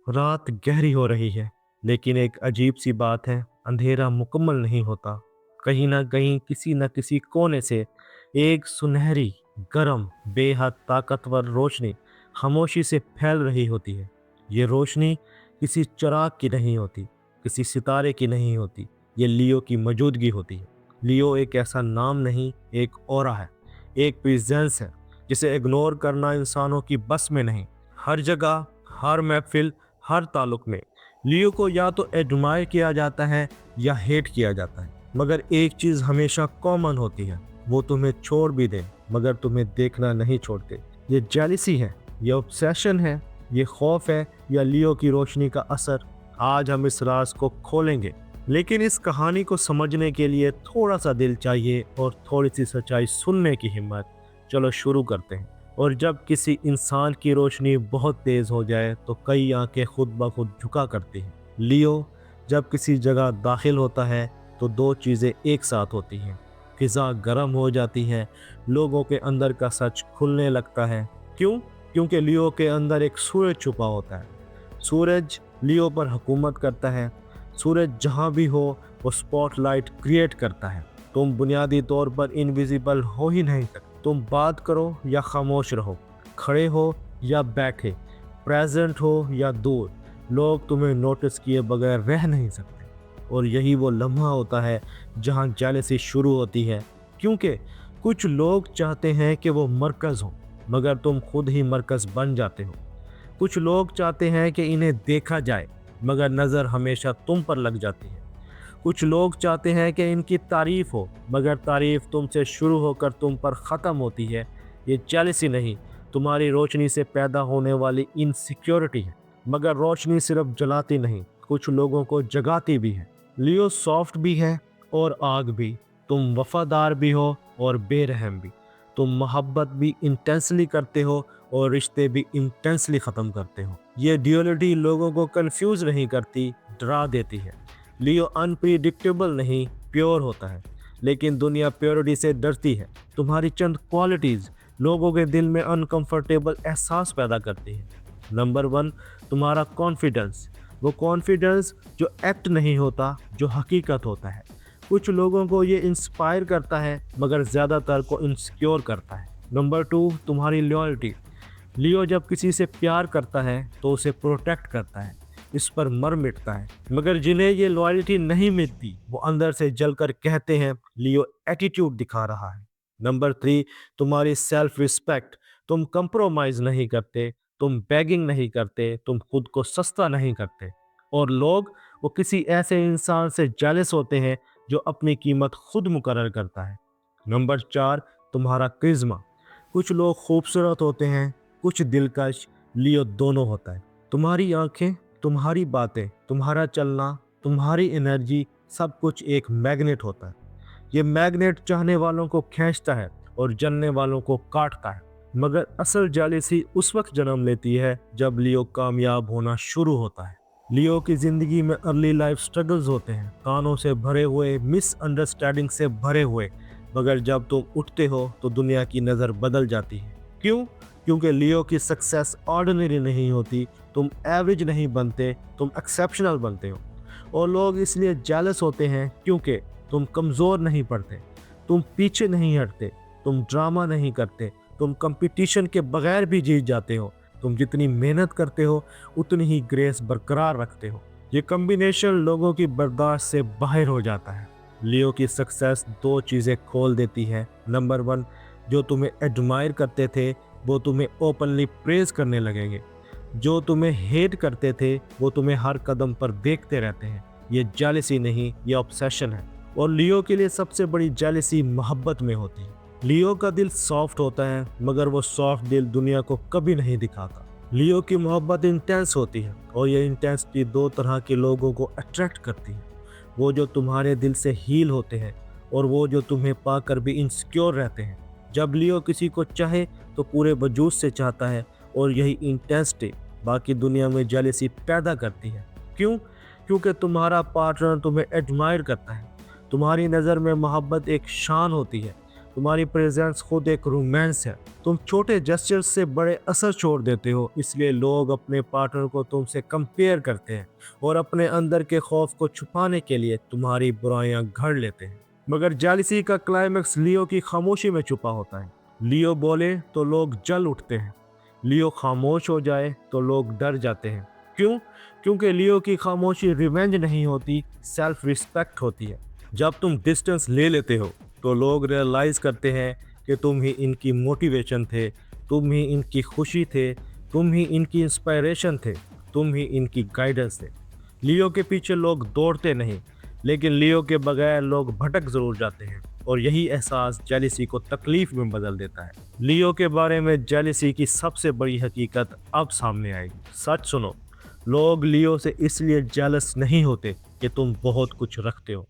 रात गहरी हो रही है, लेकिन एक अजीब सी बात है, अंधेरा मुकम्मल नहीं होता। कहीं ना कहीं किसी न किसी कोने से एक सुनहरी, गरम, बेहद ताकतवर रोशनी खामोशी से फैल रही होती है। ये रोशनी किसी चिराग की नहीं होती, किसी सितारे की नहीं होती, ये लियो की मौजूदगी होती है। लियो एक ऐसा नाम नहीं, एक ऑरा है, एक प्रेजेंस है, जिसे इग्नोर करना इंसानों की बस में नहीं। हर जगह, हर महफिल, हर ताल्लुक में लियो को या तो एडमायर किया जाता है या हेट किया जाता है, मगर एक चीज़ हमेशा कॉमन होती है, वो तुम्हें छोड़ भी दे मगर तुम्हें देखना नहीं छोड़ते। ये जेलिसी है, ये ऑब्सेशन है, ये खौफ है, या लियो की रोशनी का असर। आज हम इस राज को खोलेंगे, लेकिन इस कहानी को समझने के लिए थोड़ा सा दिल चाहिए और थोड़ी सी सच्चाई सुनने की हिम्मत। चलो शुरू करते हैं। और जब किसी इंसान की रोशनी बहुत तेज़ हो जाए तो कई आंखें खुद ब खुद झुका करती हैं। लियो जब किसी जगह दाखिल होता है तो दो चीज़ें एक साथ होती हैं। फिज़ा गर्म हो जाती है, लोगों के अंदर का सच खुलने लगता है। क्यों? क्योंकि लियो के अंदर एक सूरज छुपा होता है। सूरज लियो पर हुकूमत करता है। सूरज जहाँ भी हो वो स्पॉटलाइट क्रिएट करता है। तुम बुनियादी तौर पर इनविजिबल हो ही नहीं सकते। तुम बात करो या खामोश रहो, खड़े हो या बैठे, प्रेजेंट हो या दूर, लोग तुम्हें नोटिस किए बगैर रह नहीं सकते। और यही वो लम्हा होता है जहाँ जेलसी शुरू होती है, क्योंकि कुछ लोग चाहते हैं कि वो मरकज़ हो, मगर तुम खुद ही मरकज़ बन जाते हो। कुछ लोग चाहते हैं कि इन्हें देखा जाए, मगर नज़र हमेशा तुम पर लग जाती है। कुछ लोग चाहते हैं कि इनकी तारीफ़ हो, मगर तारीफ़ तुमसे शुरू होकर तुम पर ख़त्म होती है। ये जेलसी नहीं, तुम्हारी रोशनी से पैदा होने वाली इनसिक्योरिटी है। मगर रोशनी सिर्फ जलाती नहीं, कुछ लोगों को जगाती भी है। लियो सॉफ्ट भी है और आग भी। तुम वफादार भी हो और बेरहम भी। तुम मोहब्बत भी इंटेंसली करते हो और रिश्ते भी इंटेंसली ख़त्म करते हो। ये ड्यूअलिटी लोगों को कंफ्यूज नहीं करती, डरा देती है। लियो अनप्रिडिक्टेबल नहीं, प्योर होता है, लेकिन दुनिया प्योरिटी से डरती है। तुम्हारी चंद क्वालिटीज़ लोगों के दिल में अनकंफर्टेबल एहसास पैदा करती है। नंबर 1, तुम्हारा कॉन्फिडेंस। वो कॉन्फिडेंस जो एक्ट नहीं होता, जो हकीकत होता है। कुछ लोगों को ये इंस्पायर करता है, मगर ज़्यादातर को इनसिक्योर करता है। नंबर 2, तुम्हारी लॉयल्टी। लियो जब किसी से प्यार करता है तो उसे प्रोटेक्ट करता है, इस पर मर मिटता है। मगर जिन्हें ये लॉयल्टी नहीं मिलती, वो अंदर से जलकर कहते हैं लियो एटीट्यूड दिखा रहा है। नंबर 3, तुम्हारी सेल्फ रिस्पेक्ट। तुम कंप्रोमाइज नहीं करते, तुम बैगिंग नहीं करते, तुम खुद को सस्ता नहीं करते। और लोग वो किसी ऐसे इंसान से जेलस होते हैं जो अपनी कीमत खुद मुकर्रर करता है। नंबर 4, तुम्हारा करिश्मा। कुछ लोग खूबसूरत होते हैं, कुछ दिलकश। लियो दोनों होता है। तुम्हारी आंखें, तुम्हारी बातें, तुम्हारा चलना, तुम्हारी एनर्जी, सब कुछ एक मैग्नेट होता है। ये मैग्नेट चाहने वालों को खींचता है और जलने वालों को काटता है। मगर असल जेलसी उस वक्त जन्म लेती है जब लियो कामयाब होना शुरू होता है। लियो की ज़िंदगी में अर्ली लाइफ स्ट्रगल्स होते हैं, तानों से भरे हुए, मिसअंडरस्टैंडिंग से भरे हुए। मगर जब तुम उठते हो तो दुनिया की नज़र बदल जाती है। क्यों? क्योंकि लियो की सक्सेस ऑर्डिनरी नहीं होती। तुम एवरेज नहीं बनते, तुम एक्सेप्शनल बनते हो। और लोग इसलिए जेलस होते हैं क्योंकि तुम कमज़ोर नहीं पड़ते, तुम पीछे नहीं हटते, तुम ड्रामा नहीं करते, तुम कंपटीशन के बगैर भी जीत जाते हो। तुम जितनी मेहनत करते हो उतनी ही ग्रेस बरकरार रखते हो। ये कम्बिनेशन लोगों की बर्दाश्त से बाहर हो जाता है। लियो की सक्सेस दो चीज़ें खोल देती है। नंबर 1, जो तुम्हें एडमायर करते थे वो तुम्हें ओपनली प्रेज करने लगेंगे। जो तुम्हें हेट करते थे वो तुम्हें हर कदम पर देखते रहते हैं। ये जेलसी नहीं, ये ऑब्सेशन है। और लियो के लिए सबसे बड़ी जेलसी मोहब्बत में होती है। लियो का दिल सॉफ्ट होता है, मगर वो सॉफ्ट दिल दुनिया को कभी नहीं दिखाता। लियो की मोहब्बत इंटेंस होती है और ये इंटेंसिटी दो तरह के लोगों को अट्रैक्ट करती है। वो जो तुम्हारे दिल से हील होते हैं और वो जो तुम्हें पाकर भी इनसिक्योर रहते हैं। जब लियो किसी को चाहे तो पूरे वजूद से चाहता है और यही इंटेंसिटी बाकी दुनिया में जेलसी पैदा करती है। क्यों? क्योंकि तुम्हारा पार्टनर तुम्हें एडमायर करता है। तुम्हारी नज़र में मोहब्बत एक शान होती है, तुम्हारी प्रेजेंस खुद एक रोमांस है। तुम छोटे जेस्चर्स से बड़े असर छोड़ देते हो, इसलिए लोग अपने पार्टनर को तुमसे कंपेयर करते हैं और अपने अंदर के खौफ को छुपाने के लिए तुम्हारी बुराइयां घड़ लेते हैं। मगर जेलसी का क्लाइमेक्स लियो की खामोशी में छुपा होता है। लियो बोले तो लोग जल उठते हैं, लियो खामोश हो जाए तो लोग डर जाते हैं। क्यों? क्योंकि लियो की खामोशी रिवेंज नहीं होती, सेल्फ रिस्पेक्ट होती है। जब तुम डिस्टेंस ले लेते हो तो लोग रियलाइज करते हैं कि तुम ही इनकी मोटिवेशन थे, तुम ही इनकी खुशी थे, तुम ही इनकी इंस्पायरेशन थे, तुम ही इनकी गाइडेंस थे। लियो के पीछे लोग दौड़ते नहीं, लेकिन लियो के बगैर लोग भटक जरूर जाते हैं, और यही एहसास जेलिसी को तकलीफ में बदल देता है। लियो के बारे में जेलिसी की सबसे बड़ी हकीकत अब सामने आएगी। सच सुनो, लोग लियो से इसलिए जेलस नहीं होते कि तुम बहुत कुछ रखते हो,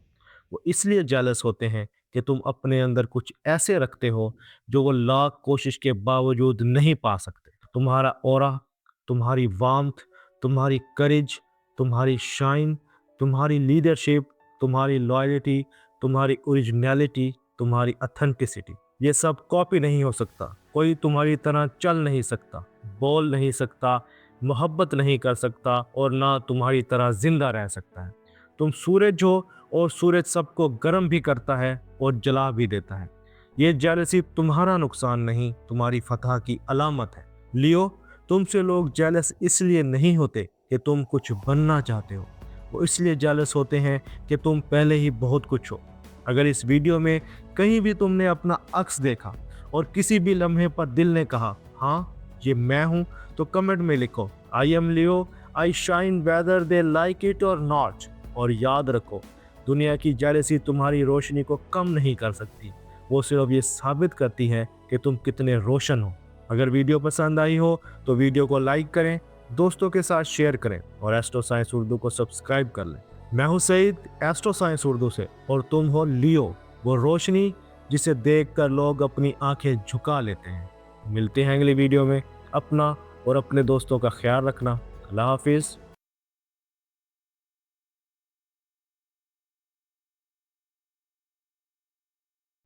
वो इसलिए जेलस होते हैं कि तुम अपने अंदर कुछ ऐसे रखते हो जो वो लाख कोशिश के बावजूद नहीं पा सकते। तुम्हारा ऑरा, तुम्हारी वार्मथ, तुम्हारी करेज, तुम्हारी शाइन, तुम्हारी लीडरशिप, तुम्हारी लॉयल्टी, तुम्हारी ओरिजिनलिटी, तुम्हारी ऑथेंटिसिटी, ये सब कॉपी नहीं हो सकता। कोई तुम्हारी तरह चल नहीं सकता, बोल नहीं सकता, मोहब्बत नहीं कर सकता, और ना तुम्हारी तरह जिंदा रह सकता है। तुम सूरज हो, और सूरज सबको गर्म भी करता है और जला भी देता है। ये जेलसी तुम्हारा नुकसान नहीं, तुम्हारी फतह की अलामत है। लियो, तुमसे लोग जेलस इसलिए नहीं होते कि तुम कुछ बनना चाहते हो, वो इसलिए जेलस होते हैं कि तुम पहले ही बहुत कुछ हो। अगर इस वीडियो में कहीं भी तुमने अपना अक्स देखा और किसी भी लम्हे पर दिल ने कहा हाँ ये मैं हूँ, तो कमेंट में लिखो I am Leo, I shine whether they like it और नॉट। और याद रखो, दुनिया की जेलसी तुम्हारी रोशनी को कम नहीं कर सकती, वो सिर्फ ये साबित करती है कि तुम कितने रोशन हो। अगर वीडियो पसंद आई हो तो वीडियो को लाइक करें, दोस्तों के साथ शेयर करें, और एस्ट्रो साइंस उर्दू को सब्सक्राइब कर लें। मैं हूं सईद, एस्ट्रो साइंस उर्दू से, और तुम हो लियो, वो रोशनी जिसे देखकर लोग अपनी आंखें झुका लेते हैं। मिलते हैं अगली वीडियो में। अपना और अपने दोस्तों का ख्याल रखना। अल्लाह हाफिज़।